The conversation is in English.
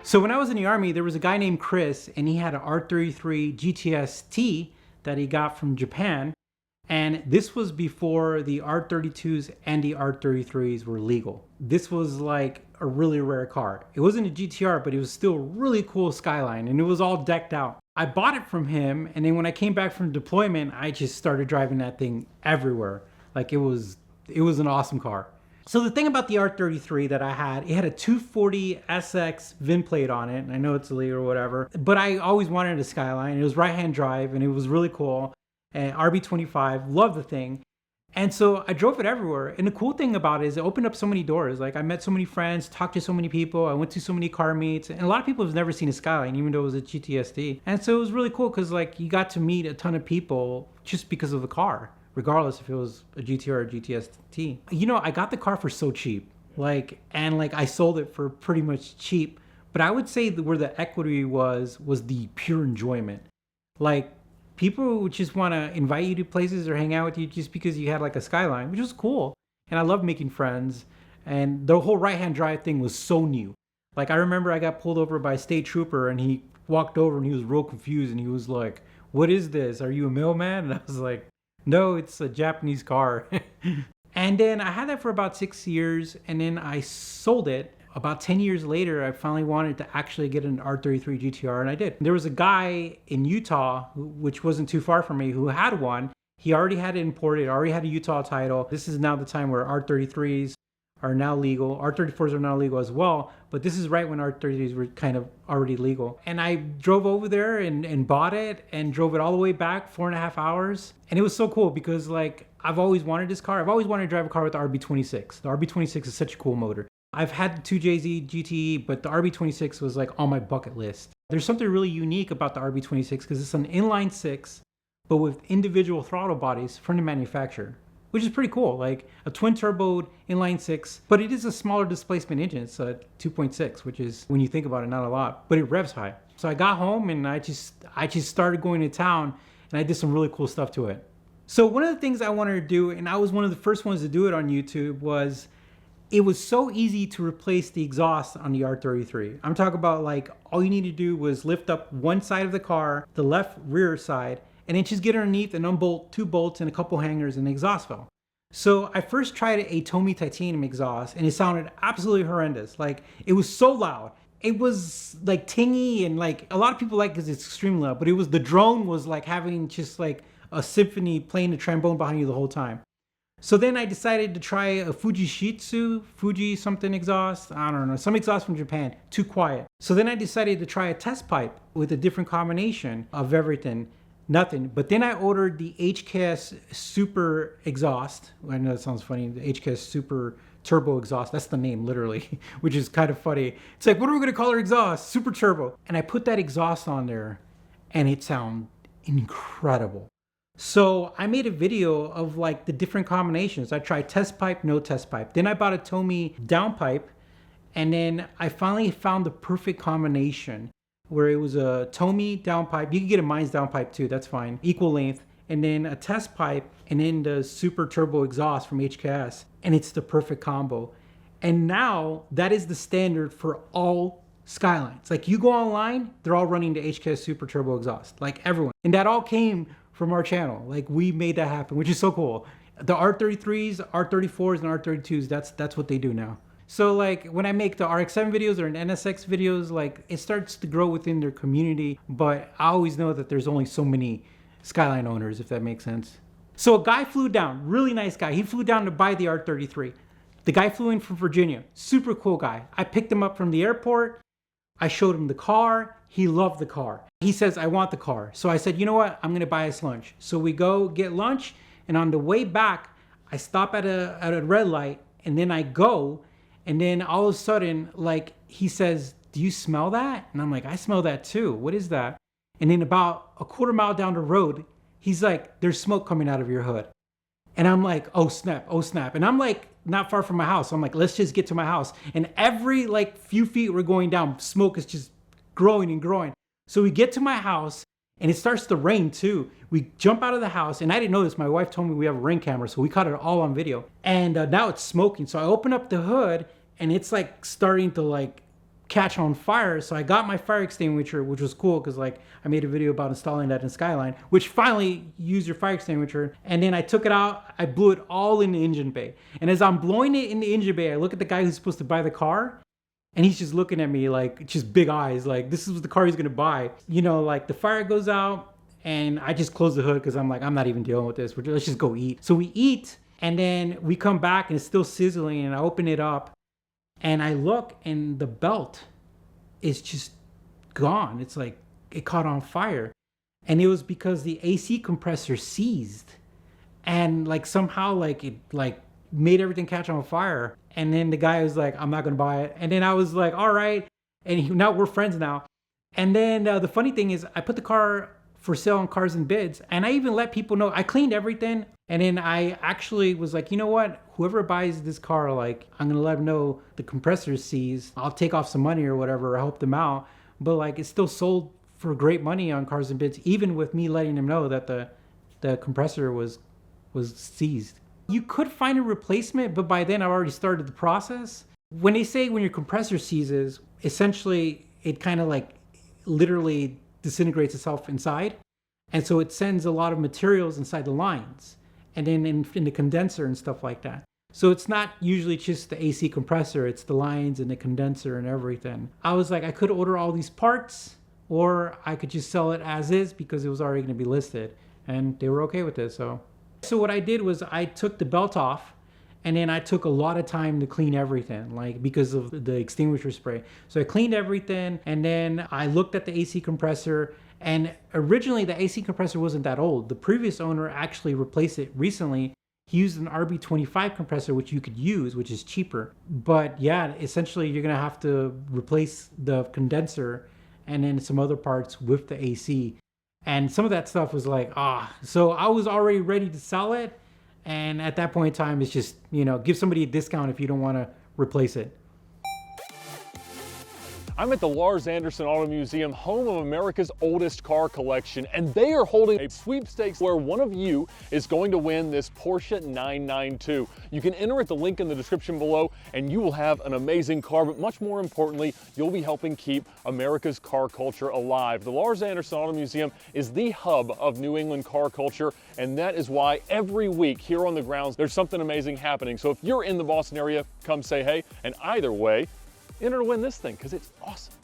So when I was in the Army, there was a guy named Chris, and he had an R33 GTS-T that he got from Japan. And this was before the R32s and the R33s were legal. This was like a really rare car. It wasn't a GTR, but it was still a really cool Skyline, and it was all decked out. I bought it from him, and then when I came back from deployment, I just started driving that thing everywhere. Like it was an awesome car. So the thing about the R33 that I had, it had a 240 SX VIN plate on it, and I know it's illegal or whatever, but I always wanted a Skyline. It was right-hand drive, and it was really cool. And RB25, love the thing. And so I drove it everywhere. And the cool thing about it is it opened up so many doors. Like I met so many friends, talked to so many people. I went to so many car meets, and a lot of people have never seen a Skyline, even though it was a GTSD. And so it was really cool because like you got to meet a ton of people just because of the car, regardless if it was a GTR or a GTST. You know, I got the car for so cheap, and I sold it for pretty much cheap. But I would say that where the equity was the pure enjoyment. Like, people would just want to invite you to places or hang out with you just because you had like a Skyline, which was cool. And I loved making friends. And the whole right-hand drive thing was so new. Like I remember I got pulled over by a state trooper, and he walked over and he was real confused, and he was like, "What is this? Are you a mailman?" And I was like, "No, it's a Japanese car." And then I had that for about 6 years, and then I sold it. About 10 years later, I finally wanted to actually get an R33 GTR, and I did. There was a guy in Utah, which wasn't too far from me, who had one. He already had it imported, already had a Utah title. This is now the time where R33s are now legal. R34s are now legal as well, but this is right when R33s were kind of already legal. And I drove over there and bought it and drove it all the way back, 4.5 hours. And it was so cool because like, I've always wanted this car. I've always wanted to drive a car with the RB26. The RB26 is such a cool motor. I've had the 2JZ GTE, but the RB26 was like on my bucket list. There's something really unique about the RB26 because it's an inline six, but with individual throttle bodies from the manufacturer, which is pretty cool. Like a twin turbo inline six, but it is a smaller displacement engine. It's a 2.6, which is, when you think about it, not a lot, but it revs high. So I got home and I just started going to town, and I did some really cool stuff to it. So one of the things I wanted to do, and I was one of the first ones to do it on YouTube, was it was so easy to replace the exhaust on the R33. I'm talking about like all you need to do was lift up one side of the car, the left rear side, and then just get underneath and unbolt 2 bolts and a couple hangers and the exhaust valve. So I first tried a Tomy titanium exhaust, and it sounded absolutely horrendous. Like it was so loud. It was like tingy, and like a lot of people like it because it's extremely loud, but the drone was like having just like a symphony playing the trombone behind you the whole time. So then I decided to try a Fuji something exhaust. I don't know, some exhaust from Japan, too quiet. So then I decided to try a test pipe with a different combination of everything, nothing. But then I ordered the HKS Super exhaust. I know that sounds funny, the HKS Super Turbo exhaust. That's the name, literally, which is kind of funny. It's like, what are we gonna call our exhaust? Super Turbo. And I put that exhaust on there, and it sounded incredible. So I made a video of like the different combinations. I tried test pipe, no test pipe. Then I bought a Tomy downpipe, and then I finally found the perfect combination where it was a Tomy downpipe. You can get a Mines downpipe too, that's fine. Equal length. And then a test pipe, and then the Super Turbo exhaust from HKS. And it's the perfect combo. And now that is the standard for all Skylines. Like you go online, they're all running the HKS Super Turbo exhaust, like everyone. And that all came from our channel. Like we made that happen, which is so cool. The R33s, R34s, and R32s, that's what they do now. So like when I make the RX-7 videos or an NSX videos, like it starts to grow within their community, but I always know that there's only so many Skyline owners, if that makes sense. So a guy flew down, really nice guy. He flew down to buy the R33. The guy flew in from Virginia, super cool guy. I picked him up from the airport. I showed him the car. He loved the car. He says, I want the car. So I said, you know what? I'm gonna buy us lunch. So we go get lunch, and on the way back, I stop at a red light, and then I go, and then all of a sudden, like he says, do you smell that? And I'm like, I smell that too. What is that? And then about a quarter mile down the road, he's like, there's smoke coming out of your hood. And I'm like, oh snap, oh snap. And I'm like, not far from my house. I'm like, let's just get to my house. And every like few feet we're going down, smoke is just growing and growing. So we get to my house, and it starts to rain too. We jump out of the house, and I didn't know this. My wife told me we have a rain camera, so we caught it all on video. And now it's smoking. So I open up the hood, and it's like starting to like catch on fire. So I got my fire extinguisher, which was cool because like I made a video about installing that in Skyline, which finally use your fire extinguisher. And then I took it out, I blew it all in the engine bay. And as I'm blowing it in the engine bay, I look at the guy who's supposed to buy the car, and he's just looking at me like just big eyes, like this is the car he's gonna buy. You know, like the fire goes out and I just close the hood because I'm like, I'm not even dealing with this. Let's just go eat. So we eat and then we come back and it's still sizzling, and I open it up and I look and the belt is just gone. It's like it caught on fire. And it was because the AC compressor seized and like somehow like it like made everything catch on fire. And then the guy was like, I'm not gonna buy it. And then I was like, all right. And now we're friends now. And then the funny thing is I put the car for sale on Cars and Bids, and I even let people know. I cleaned everything, and then I actually was like, you know what, whoever buys this car, like I'm gonna let them know the compressor seized. I'll take off some money or whatever, I help them out, but like it's still sold for great money on Cars and Bids, even with me letting them know that the compressor was seized. You could find a replacement, but by then I've already started the process. When they say when your compressor seizes, essentially it kind of like literally disintegrates itself inside, and so it sends a lot of materials inside the lines and then in the condenser and stuff like that. So it's not usually just the AC compressor, it's the lines and the condenser and everything. I was like, I could order all these parts, or I could just sell it as is because it was already going to be listed, and they were okay with it. So what I did was I took the belt off, and then I took a lot of time to clean everything, like because of the extinguisher spray. So I cleaned everything, and then I looked at the AC compressor, and originally the AC compressor wasn't that old. The previous owner actually replaced it recently. He used an RB25 compressor, which you could use, which is cheaper. But yeah, essentially you're gonna have to replace the condenser and then some other parts with the AC. And some of that stuff was like, so I was already ready to sell it. And at that point in time, it's just, you know, give somebody a discount if you don't want to replace it. I'm at the Lars Anderson Auto Museum, home of America's oldest car collection, and they are holding a sweepstakes where one of you is going to win this Porsche 992. You can enter at the link in the description below, and you will have an amazing car, but much more importantly, you'll be helping keep America's car culture alive. The Lars Anderson Auto Museum is the hub of New England car culture, and that is why every week here on the grounds, there's something amazing happening. So if you're in the Boston area, come say hey, and either way, enter to win this thing because it's awesome.